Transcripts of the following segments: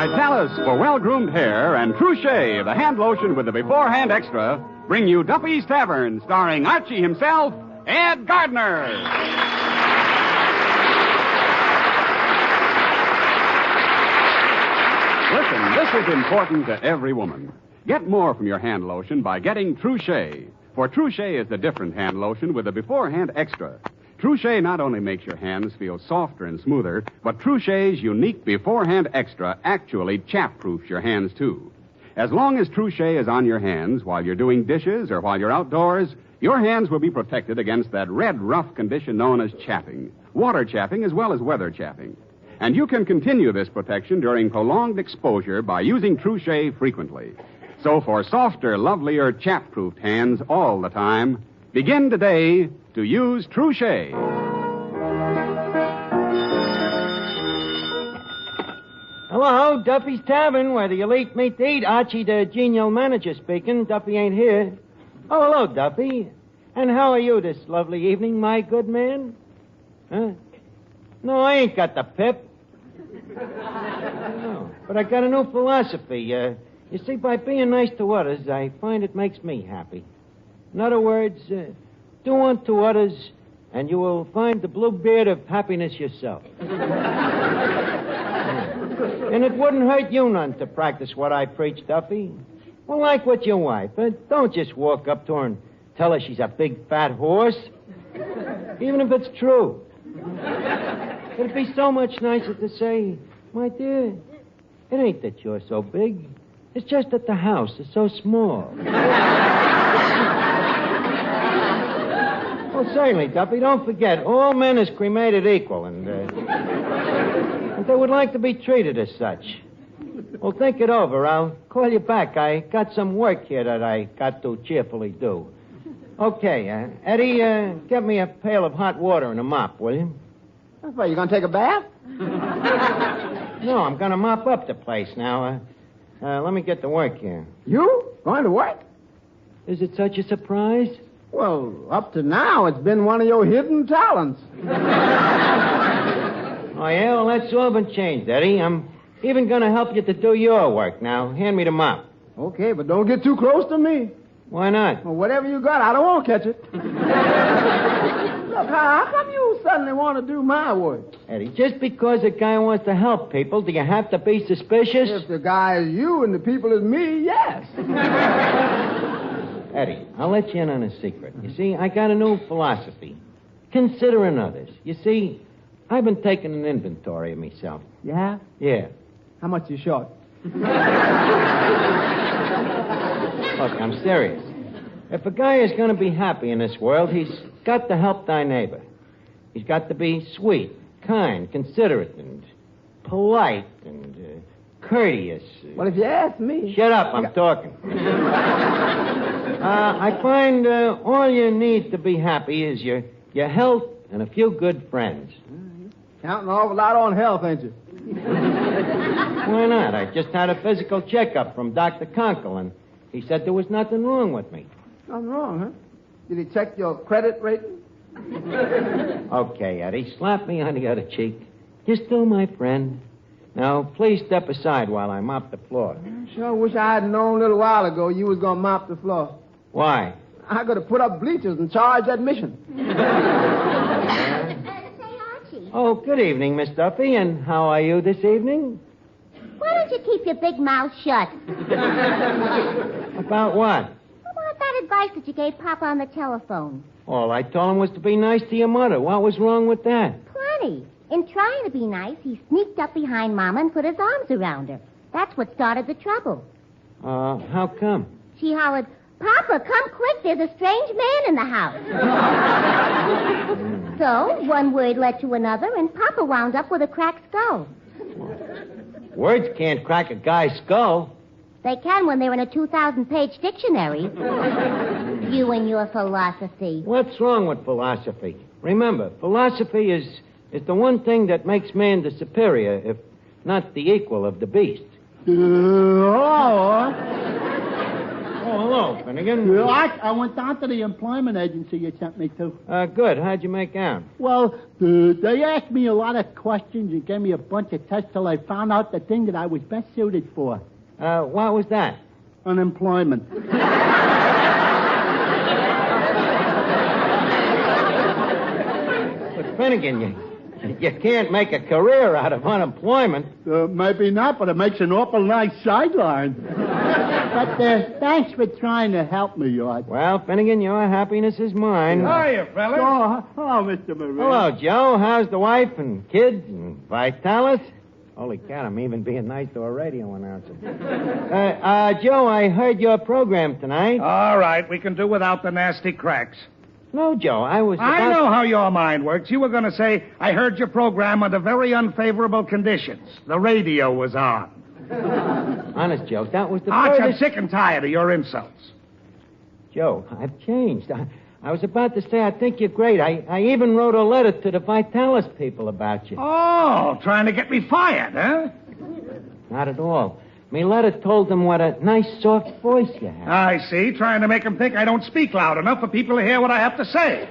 Vitalis for well-groomed hair and Truchet, the hand lotion with the beforehand extra, bring you Duffy's Tavern, starring Archie himself, Ed Gardner. Listen, this is important to every woman. Get more from your hand lotion by getting Truchet. For Truchet is the different hand lotion with the beforehand extra. Truchet not only makes your hands feel softer and smoother, but Truchet's unique beforehand extra actually chap-proofs your hands, too. As long as Truchet is on your hands while you're doing dishes or while you're outdoors, your hands will be protected against that red, rough condition known as chapping, water chapping as well as weather chapping. And you can continue this protection during prolonged exposure by using Truchet frequently. So for softer, lovelier, chap-proofed hands all the time, begin today to use Truchet. Hello, Duffy's Tavern, where the elite meet to eat. Archie, the genial manager, speaking. Duffy ain't here. Oh, hello, Duffy. And how are you this lovely evening, my good man? Huh? No, I ain't got the pip. No, but I got a new philosophy. You see, by being nice to others, I find it makes me happy. In other words, do unto others, and you will find the blue beard of happiness yourself. And it wouldn't hurt you none to practice what I preach, Duffy. Well, like with your wife. Don't just walk up to her and tell her she's a big, fat horse. Even if it's true. It'd be so much nicer to say, my dear, it ain't that you're so big. It's just that the house is so small. Well, certainly, Duffy. Don't forget, all men is cremated equal, and they would like to be treated as such. Well, think it over. I'll call you back. I got some work here that I got to cheerfully do. Okay, Eddie, get me a pail of hot water and a mop, will you? What, you going to take a bath? No, I'm going to mop up the place now. Let me get to work here. You? Going to work? Is it such a surprise? Well, up to now, it's been one of your hidden talents. Oh, yeah? Well, that's all been changed, Eddie. I'm even going to help you to do your work. Now, hand me the mop. Okay, but don't get too close to me. Why not? Well, whatever you got, I don't want to catch it. Look, how come you suddenly want to do my work? Eddie, just because a guy wants to help people, do you have to be suspicious? If the guy is you and the people is me, yes. Eddie, I'll let you in on a secret. You see, I got a new philosophy. Considering others. You see, I've been taking an inventory of myself. You have? Yeah. How much you short? Look, I'm serious. If a guy is going to be happy in this world, he's got to help thy neighbor. He's got to be sweet, kind, considerate, and polite, and courteous. Well, if you ask me... Shut up, I'm talking. I find all you need to be happy is your health and a few good friends. Counting an awful lot on health, ain't you? Why not? I just had a physical checkup from Dr. Conkle, and he said there was nothing wrong with me. Nothing wrong, huh? Did he check your credit rating? Okay, Eddie, slap me on the other cheek. You're still my friend. Now, please step aside while I mop the floor. Sure wish I had known a little while ago you was going to mop the floor. Why? I got to put up bleachers and charge admission. Oh, good evening, Miss Duffy, and how are you this evening? why don't you keep your big mouth shut? About what? About that advice that you gave Papa on the telephone. All I told him was to be nice to your mother. What was wrong with that? Plenty. In trying to be nice, he sneaked up behind Mama and put his arms around her. That's what started the trouble. How come? She hollered, Papa, come quick, there's a strange man in the house. So, one word led to another, and Papa wound up with a cracked skull. Words can't crack a guy's skull. They can when they're in a 2,000-page dictionary. You and your philosophy. What's wrong with philosophy? Remember, philosophy is the one thing that makes man the superior, if not the equal of the beast. Oh, hello, Finnegan. Well, I went down to the employment agency you sent me to. Good. How'd you make out? Well, they asked me a lot of questions and gave me a bunch of tests till I found out the thing that I was best suited for. What was that? Unemployment. But, Finnegan, you can't make a career out of unemployment. Maybe not, but it makes an awful nice sideline. But thanks for trying to help me, Art. Well, Finnegan, your happiness is mine. Hiya, fellas. Oh, hello, Mr. Marie. Hello, Joe. How's the wife and kids and Vitalis? Holy cat, I'm even being nice to a radio announcer. Joe, I heard your program tonight. All right, we can do without the nasty cracks. No, Joe, I know how your mind works. You were going to say, I heard your program under very unfavorable conditions. The radio was on. Honest, Joe, that was the Arch, I'm furthest... sick and tired of your insults. Joe, I've changed. I was about to say I think you're great. I even wrote a letter to the Vitalis people about you. Oh, trying to get me fired, huh? Not at all. Me letter told them what a nice, soft voice you have. I see, trying to make them think I don't speak loud enough for people to hear what I have to say.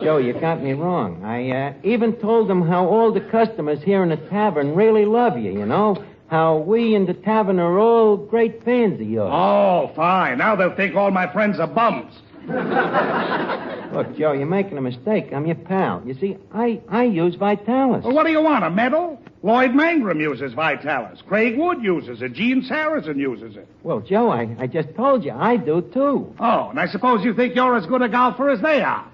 Joe, you got me wrong. I even told them how all the customers here in the tavern really love you, you know? How we in the tavern are all great fans of yours. Oh, fine. Now they'll think all my friends are bums. Look, Joe, you're making a mistake. I'm your pal. You see, I use Vitalis. Well, what do you want, a medal? Lloyd Mangrum uses Vitalis. Craig Wood uses it. Gene Saracen uses it. Well, Joe, I just told you. I do, too. Oh, and I suppose you think you're as good a golfer as they are.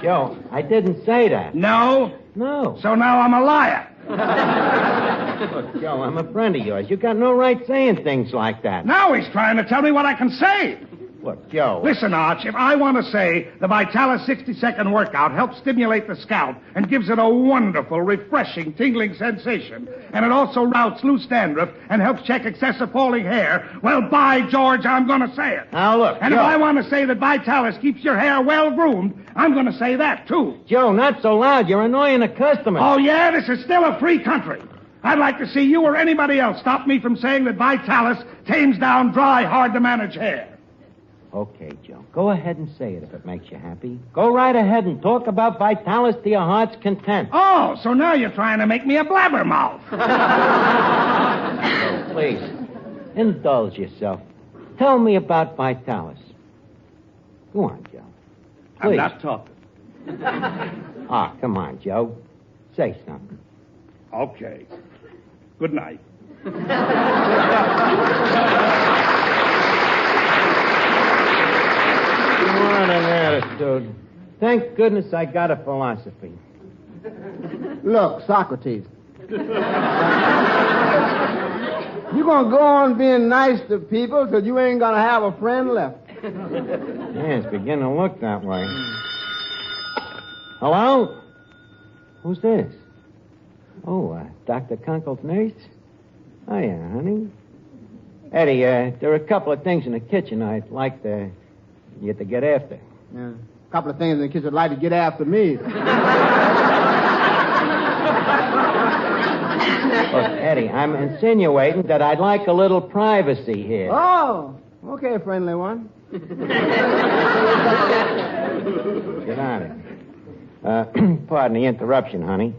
Joe, I didn't say that. No? No. So now I'm a liar. Look, Joe, I'm a friend of yours. You got no right saying things like that. Now he's trying to tell me what I can say. Look, Joe. Listen, Arch, if I want to say the Vitalis 60-second workout helps stimulate the scalp and gives it a wonderful, refreshing, tingling sensation, and it also routs loose dandruff and helps check excessive falling hair, well, by George, I'm going to say it. Now, look, And Joe. if I want to say that Vitalis keeps your hair well-groomed, I'm going to say that, too. Joe, not so loud. You're annoying the customers. Oh, yeah? This is still a free country. I'd like to see you or anybody else stop me from saying that Vitalis tames down dry, hard-to-manage hair. Okay, Joe. Go ahead and say it if it makes you happy. Go right ahead and talk about Vitalis to your heart's content. Oh, so now you're trying to make me a blabbermouth. Joe, please, indulge yourself. Tell me about Vitalis. Go on, Joe. Please. I'm not talking. Come on, Joe. Say something. Okay. Good night. What an attitude. Thank goodness I got a philosophy. Look, Socrates. You gonna go on being nice to people till you ain't gonna have a friend left. Yeah, it's beginning to look that way. Hello? Who's this? Oh, Dr. Kunkel's nurse? Oh, yeah, honey. Eddie, there are a couple of things in the kitchen I'd like you to get after. Yeah. A couple of things in the kids would like to get after me. Look, Eddie, I'm insinuating that I'd like a little privacy here. Oh, okay, friendly one. Get on it. Pardon the interruption, honey.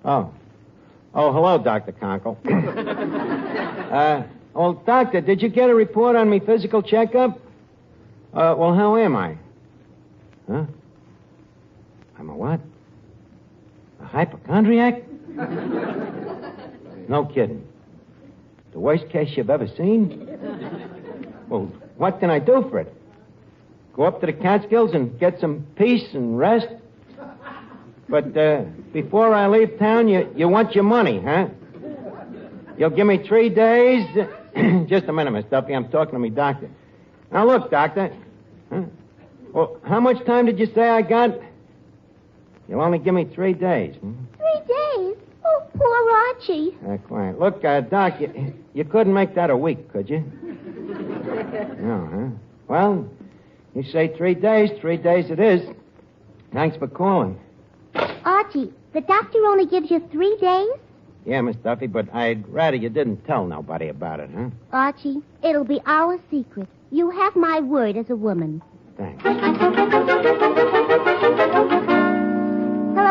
Oh, hello, Dr. Conkle. Doctor, did you get a report on me physical checkup? Well, how am I? Huh? I'm a what? A hypochondriac? No kidding. The worst case you've ever seen? Well, what can I do for it? Go up to the Catskills and get some peace and rest? But before I leave town, you want your money, huh? You'll give me 3 days? Just a minute, Miss Duffy. I'm talking to me doctor. Now, look, doctor. Huh? Well, how much time did you say I got? You'll only give me 3 days. 3 days? Oh, poor Archie. Quiet. Look, Doc, you couldn't make that a week, could you? No, huh? Well, you say 3 days. 3 days it is. Thanks for calling. Archie, the doctor only gives you 3 days? Yeah, Miss Duffy, but I'd rather you didn't tell nobody about it, huh? Archie, it'll be our secret. You have my word as a woman. Thanks. Hello,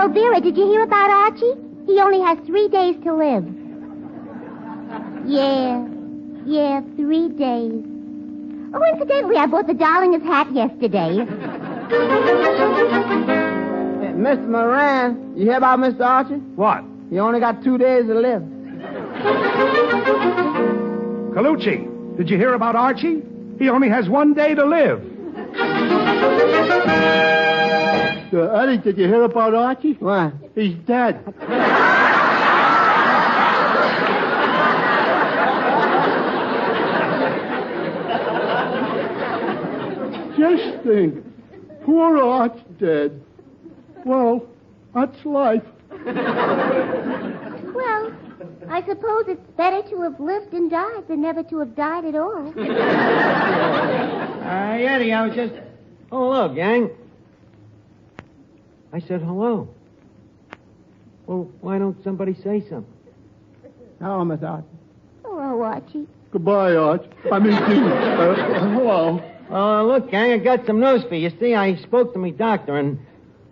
Vera. Did you hear about Archie? He only has 3 days to live. Yeah, 3 days. Oh, incidentally, I bought the darling his hat yesterday. Hey, Mr. Moran, you hear about Mr. Archie? What? He only got 2 days to live. Colucci, did you hear about Archie? He only has 1 day to live. Eddie, did you hear about Archie? What? He's dead. Just think, poor Arch dead. Well, that's life. Well, I suppose it's better to have lived and died than never to have died at all. Eddie, I was just... Oh, hello, gang. I said hello. Well, why don't somebody say something? Hello, Mr. Archie. Hello, Archie. Goodbye, Arch. I mean, hello. Look, gang, I got some news for you. See, I spoke to my doctor, and,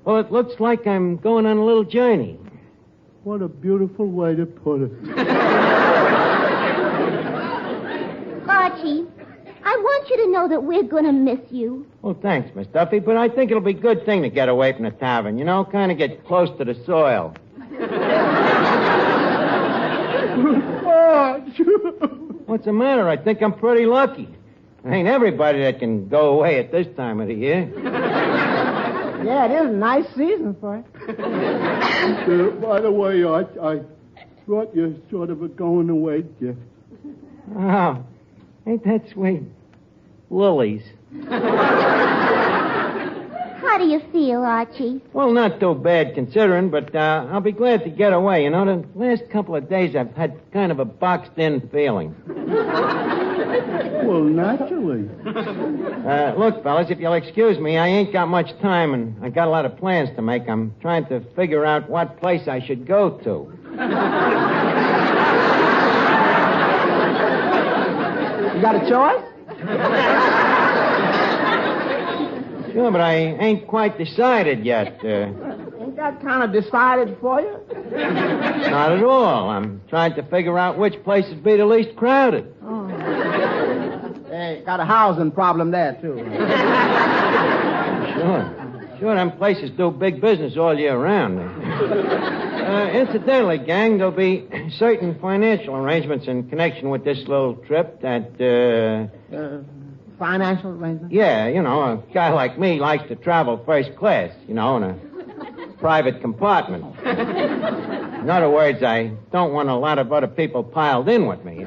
well, it looks like I'm going on a little journey. What a beautiful way to put it. Archie, I want you to know that we're going to miss you. Well, thanks, Miss Duffy, but I think it'll be a good thing to get away from the tavern, you know, kind of get close to the soil. Arch! What's the matter? I think I'm pretty lucky. Ain't everybody that can go away at this time of the year. Yeah, it is a nice season for it. By the way, Arch, I brought you sort of a going-away gift. Oh, ain't that sweet? Lilies. How do you feel, Archie? Well, not too bad considering, but I'll be glad to get away. You know, the last couple of days I've had kind of a boxed-in feeling. Well, naturally. Look, fellas, if you'll excuse me, I ain't got much time, and I got a lot of plans to make. I'm trying to figure out what place I should go to. You got a choice? Sure, but I ain't quite decided yet. Ain't that kind of decided for you? Not at all. I'm trying to figure out which places be the least crowded. Oh. Hey, got a housing problem there, too. Sure, them places do big business all year round. Incidentally, gang, there'll be certain financial arrangements in connection with this little trip that, Financial arrangements? Yeah, you know, a guy like me likes to travel first class, you know, in a private compartment. In other words, I don't want a lot of other people piled in with me.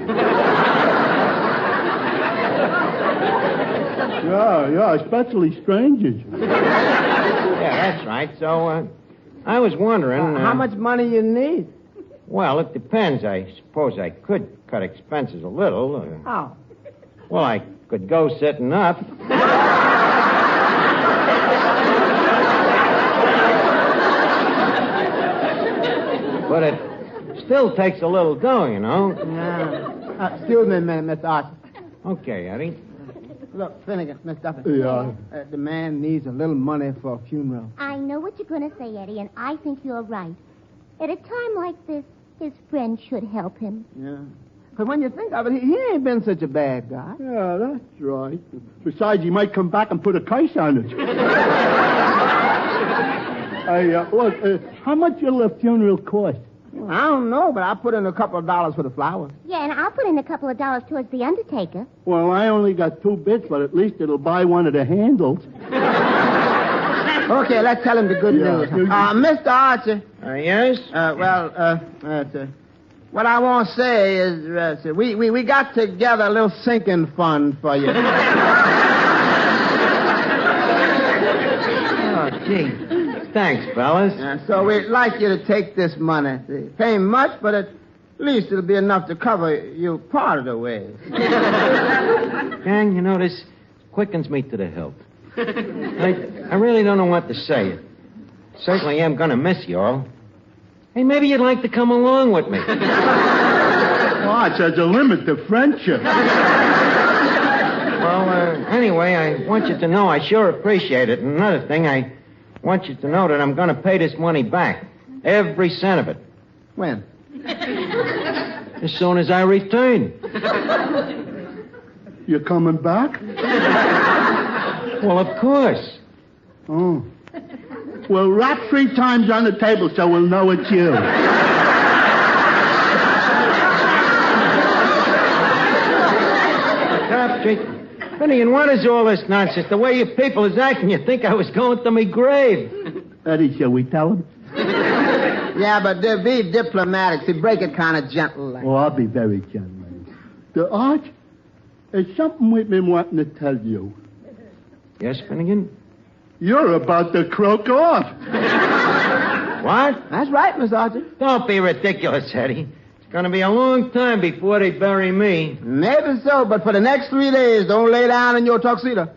Yeah, especially strangers. Yeah, that's right. So, I was wondering... how much money you need? Well, it depends. I suppose I could cut expenses a little. How? Well, I could go sitting up. But it still takes a little dough, you know. Yeah. Excuse me a minute, Mr. Archie. Okay, Eddie. Look, Finnegan, Miss Duffy. Yeah. The man needs a little money for a funeral. I know what you're going to say, Eddie, and I think you're right. At a time like this, his friend should help him. Yeah. But when you think of it, he ain't been such a bad guy. Yeah, that's right. Besides, he might come back and put a curse on it. Look, how much will the funeral cost? Well, I don't know, but I put in a couple of dollars for the flowers. Yeah, and I'll put in a couple of dollars towards the undertaker. Well, I only got 2 bits, but at least it'll buy one of the handles. Okay, let's tell him the good news. Mr. Archie. Yes? What I want to say is, we got together a little sinking fund for you. Oh, gee. Thanks, fellas. So we'd like you to take this money. It ain't much, but at least it'll be enough to cover you part of the way. Gang, you know, this quickens me to the hilt. I really don't know what to say. Certainly am going to miss you all. Hey, maybe you'd like to come along with me. Arch, there's a limit to friendship. Well, anyway, I want you to know I sure appreciate it. And another thing, I want you to know that I'm going to pay this money back. Every cent of it. When? As soon as I return. You coming back? Well, of course. Oh. Well, rap 3 times on the table so we'll know it's you. Rap 3... Finnegan, what is all this nonsense? The way you people is acting, you think I was going to my grave. Eddie, shall we tell him? Yeah, but be diplomatic. See, break it kind of gentle. Like. Oh, I'll be very gentle. The Arch, there's something we've been wanting to tell you. Yes, Finnegan? You're about to croak off. What? That's right, Miss Archie. Don't be ridiculous, Eddie. It's going to be a long time before they bury me. Maybe so, but for the next 3 days, don't lay down in your tuxedo.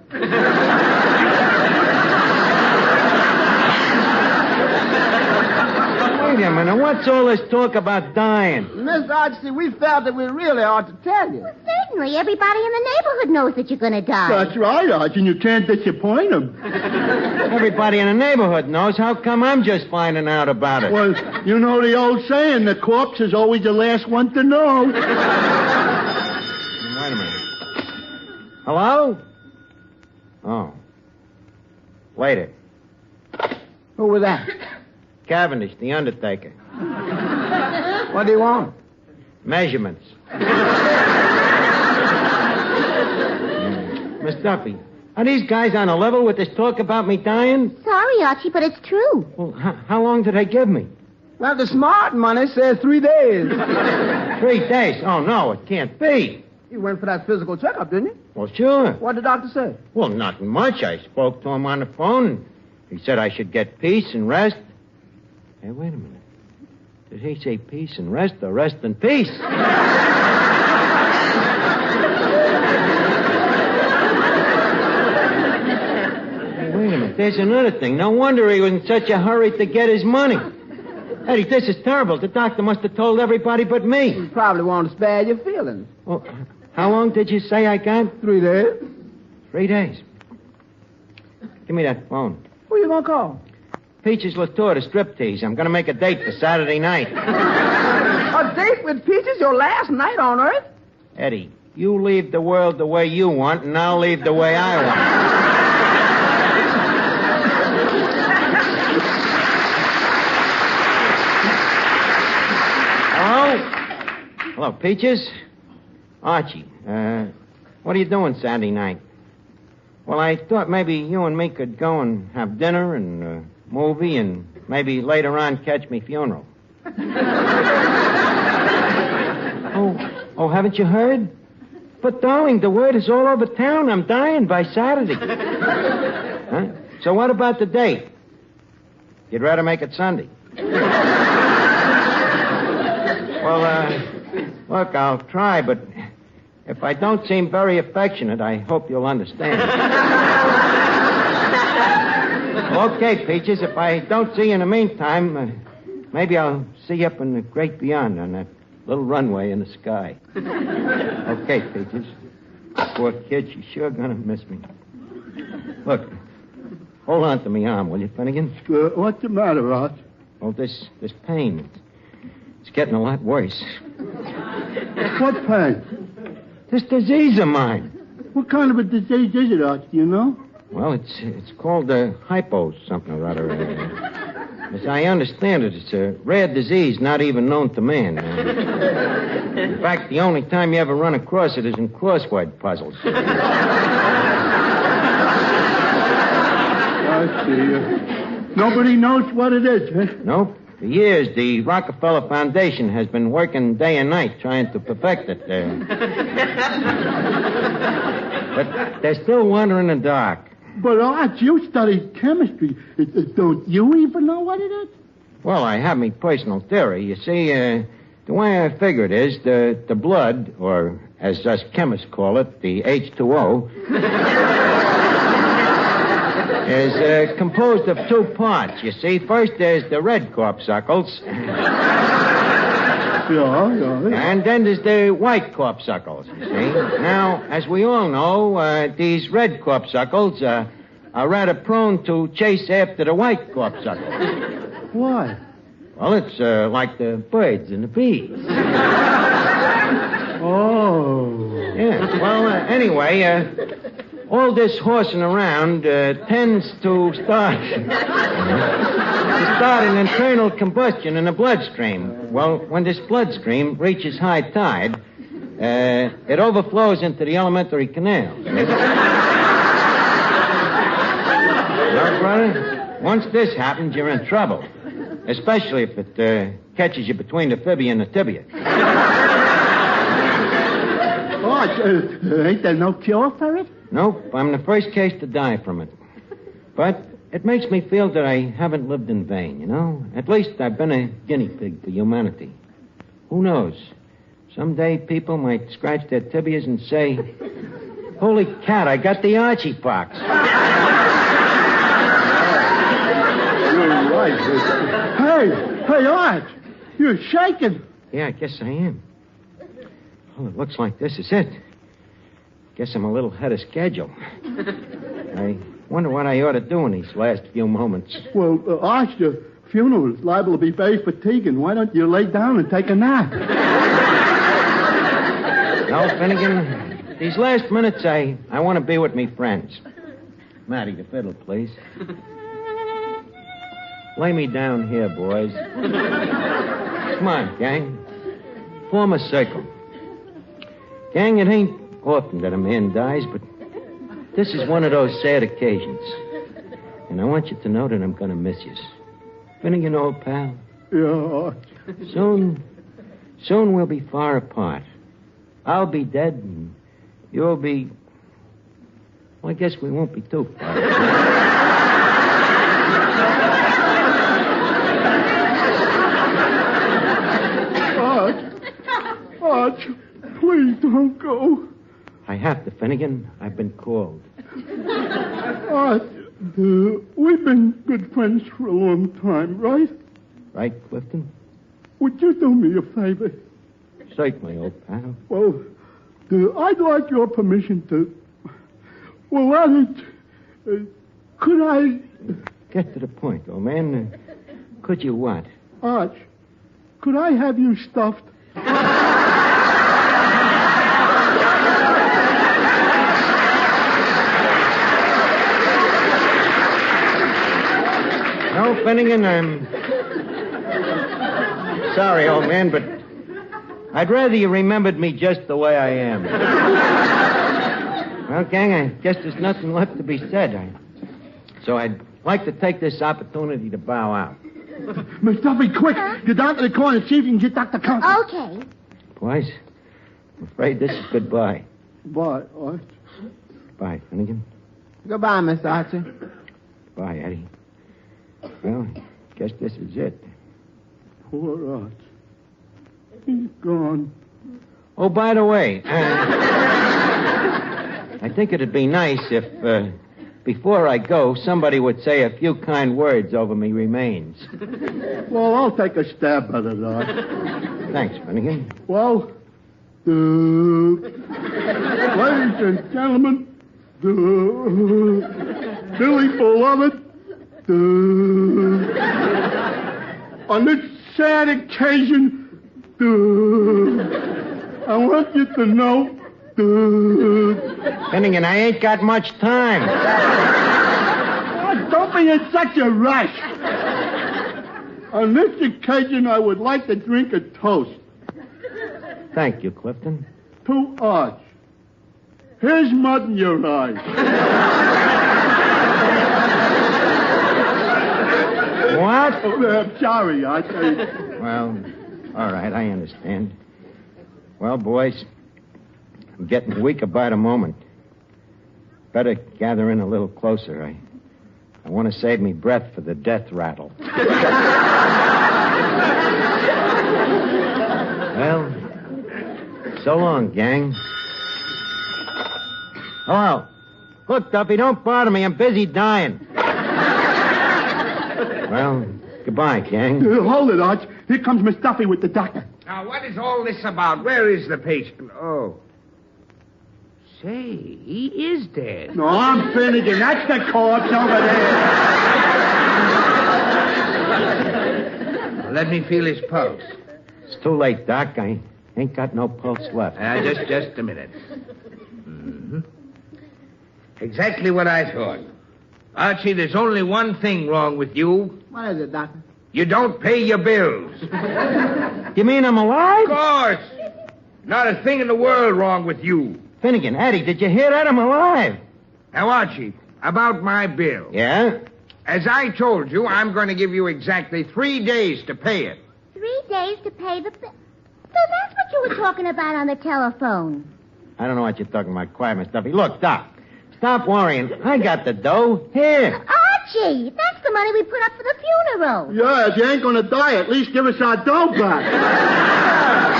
Wait a minute. What's all this talk about dying? Miss Archie, we felt that we really ought to tell you. Certainly, everybody in the neighborhood knows that you're going to die. That's right, Arch, and you can't disappoint him. Everybody in the neighborhood knows. How come I'm just finding out about it? Well, you know the old saying, the corpse is always the last one to know. Wait a minute. Hello? Oh. Later. Who was that? Cavendish, the undertaker. What do you want? Measurements. Miss Duffy, are these guys on a level with this talk about me dying? Sorry, Archie, but it's true. Well, how long did they give me? Well, the smart money says 3 days. 3 days? Oh, no, it can't be. You went for that physical checkup, didn't you? Well, sure. What did the doctor say? Well, nothing much. I spoke to him on the phone. He said I should get peace and rest. Hey, wait a minute. Did he say peace and rest or rest and peace? Hey, wait a minute. There's another thing. No wonder he was in such a hurry to get his money. Eddie, this is terrible. The doctor must have told everybody but me. You probably want to spare your feelings. Well, how long did you say I got? 3 days. 3 days. Give me that phone. Who you gonna call? Peaches Latour to striptease. I'm going to make a date for Saturday night. A date with Peaches, your last night on Earth? Eddie, you leave the world the way you want, and I'll leave the way I want. Hello? Hello, Peaches? Archie, what are you doing Saturday night? Well, I thought maybe you and me could go and have dinner and movie and maybe later on catch me funeral. Oh, haven't you heard? But, darling, the word is all over town. I'm dying by Saturday. Huh? So what about the date? You'd rather make it Sunday? Well, look, I'll try, but if I don't seem very affectionate, I hope you'll understand. Okay, Peaches, if I don't see you in the meantime, maybe I'll see you up in the great beyond on that little runway in the sky. Okay, Peaches. Poor kid, she's sure gonna miss me. Look, hold on to me arm, will you, Finnegan? What's the matter, Arch? Oh, this pain, it's getting a lot worse. What pain? This disease of mine. What kind of a disease is it, Arch? Do you know? Well, it's called hypo something or other. As I understand it, it's a rare disease not even known to man. In fact, the only time you ever run across it is in crossword puzzles. I see. Nobody knows what it is, huh? Nope. For years, the Rockefeller Foundation has been working day and night trying to perfect it. But they're still wandering in the dark. But, Arch, you studied chemistry. Don't you even know what it is? Well, I have my personal theory. You see, the way I figure it is, the blood, or as us chemists call it, the H2O... is composed of two parts, you see. First, there's the red corpuscles. Yeah. And then there's the white corpuscles, you see. Now, as we all know, these red corpuscles are rather prone to chase after the white corpuscles. Why? Well, it's like the birds and the bees. Oh. Yeah. Well, anyway, all this horsing around tends to start an internal combustion in the bloodstream. Well, when this bloodstream reaches high tide, it overflows into the alimentary canal. Well, brother, once this happens, you're in trouble. Especially if it catches you between the fibia and the tibia. Ain't there no cure for it? Nope, I'm the first case to die from it. But it makes me feel that I haven't lived in vain, you know? At least I've been a guinea pig for humanity. Who knows? Someday people might scratch their tibias and say, "Holy cat, I got the Archie pox." You're right. Hey, Arch, you're shaking. Yeah, I guess I am. Oh, it looks like this is it. Guess I'm a little ahead of schedule. I wonder what I ought to do in these last few moments. Well, Arch, the funeral is liable to be very fatiguing. Why don't you lay down and take a nap? No, Finnegan, these last minutes I want to be with me friends. Matty, the fiddle, please. Lay me down here, boys. Come on, gang. Form a circle. Gang, it ain't often that a man dies, but this is one of those sad occasions. And I want you to know that I'm going to miss you. Finnegan, old pal. Yeah. Soon we'll be far apart. I'll be dead, and you'll be... Well, I guess we won't be too far. Arch, please don't go. I have to, Finnegan. I've been called. Arch, we've been good friends for a long time, right? Right, Clifton? Would you do me a favor? Certainly, old pal. Well, I'd like your permission to... Well, could I... Get to the point, old man. Could you what? Arch, could I have you stuffed? No, Finnegan, I'm sorry, old man, but I'd rather you remembered me just the way I am. Well, gang, I guess there's nothing left to be said. So I'd like to take this opportunity to bow out. Miss Duffy, quick! Get down to the corner and see if you can get Dr. Conklin. Okay. Boys, I'm afraid this is goodbye. Bye, Arch. Bye, Finnegan. Goodbye, Miss Archie. Bye, Eddie. Well, I guess this is it. Poor Arch. He's gone. Oh, by the way, I think it'd be nice if, before I go, somebody would say a few kind words over me remains. Well, I'll take a stab at it, Arch. Thanks, Finnegan. Well, ladies and gentlemen, Billy Beloved, on this sad occasion, I want you to know, Finnegan, I ain't got much time. Oh, don't be in such a rush. On this occasion, I would like to drink a toast. Thank you, Clifton. To Arch. Here's mud in your eyes. What? Oh, I'm sorry, Arch. Well, all right, I understand. Well, boys, I'm getting weaker by the moment. Better gather in a little closer. I want to save me breath for the death rattle. Well, so long, gang. Hello. Look, Duffy, don't bother me. I'm busy dying. Well, goodbye, gang. Hold it, Arch. Here comes Miss Duffy with the doctor. Now, what is all this about? Where is the patient? Oh. Say, he is dead. No, I'm Finnegan. That's the corpse over there. Let me feel his pulse. It's too late, Doc. I ain't got no pulse left. Just a minute. Mm-hmm. Exactly what I thought. Archie, there's only one thing wrong with you. What is it, Doctor? You don't pay your bills. You mean I'm alive? Of course. Not a thing in the world wrong with you. Finnegan, Eddie, did you hear that? I'm alive. Now, Archie, about my bill. Yeah? As I told you, I'm going to give you exactly 3 days to pay it. 3 days to pay the bill. So that's what you were talking about on the telephone. I don't know what you're talking about. Quiet, Miss Duffy. Look, Doc, stop worrying. I got the dough. Here. Archie, that's the money we put up for the funeral. Yeah, if you ain't gonna die, at least give us our dough back.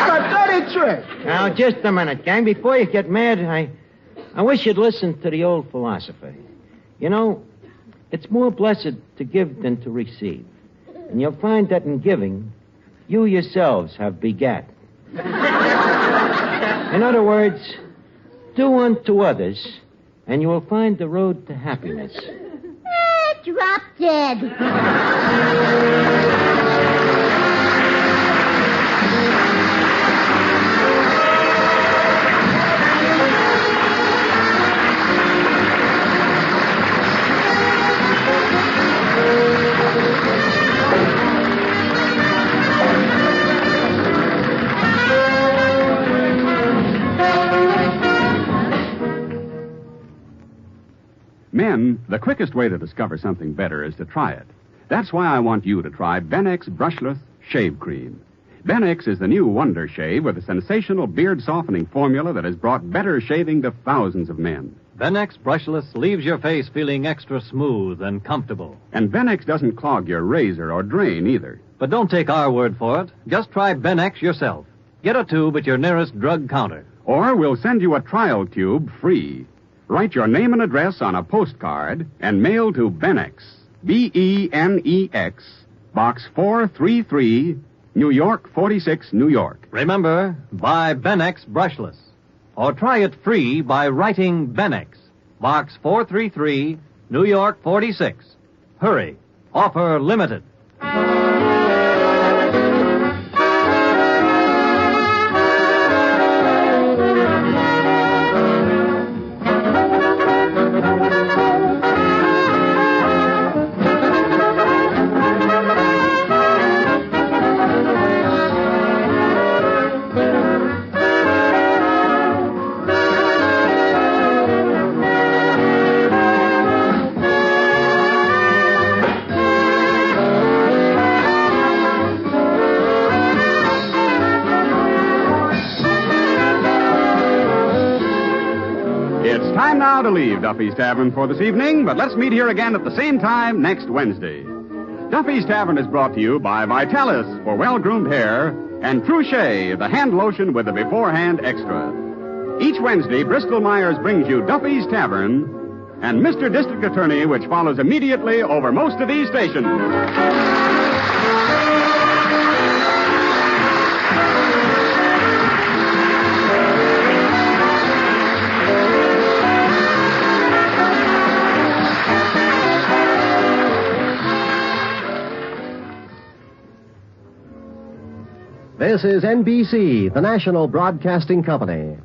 A dirty trick. Now, just a minute, gang. Before you get mad, I wish you'd listen to the old philosophy. You know, it's more blessed to give than to receive. And you'll find that in giving, you yourselves have begat. In other words, do unto others, and you will find the road to happiness. Drop dead. Men, the quickest way to discover something better is to try it. That's why I want you to try Benex Brushless Shave Cream. Benex is the new wonder shave with a sensational beard-softening formula that has brought better shaving to thousands of men. Benex Brushless leaves your face feeling extra smooth and comfortable. And Benex doesn't clog your razor or drain either. But don't take our word for it. Just try Benex yourself. Get a tube at your nearest drug counter. Or we'll send you a trial tube free. Write your name and address on a postcard and mail to Benex, Benex, Box 433, New York 46, New York. Remember, buy Benex Brushless. Or try it free by writing Benex, Box 433, New York 46. Hurry. Offer limited. Time now to leave Duffy's Tavern for this evening, but let's meet here again at the same time next Wednesday. Duffy's Tavern is brought to you by Vitalis for well-groomed hair and Truchet, the hand lotion with the beforehand extra. Each Wednesday, Bristol Myers brings you Duffy's Tavern and Mr. District Attorney, which follows immediately over most of these stations. This is NBC, the national broadcasting company.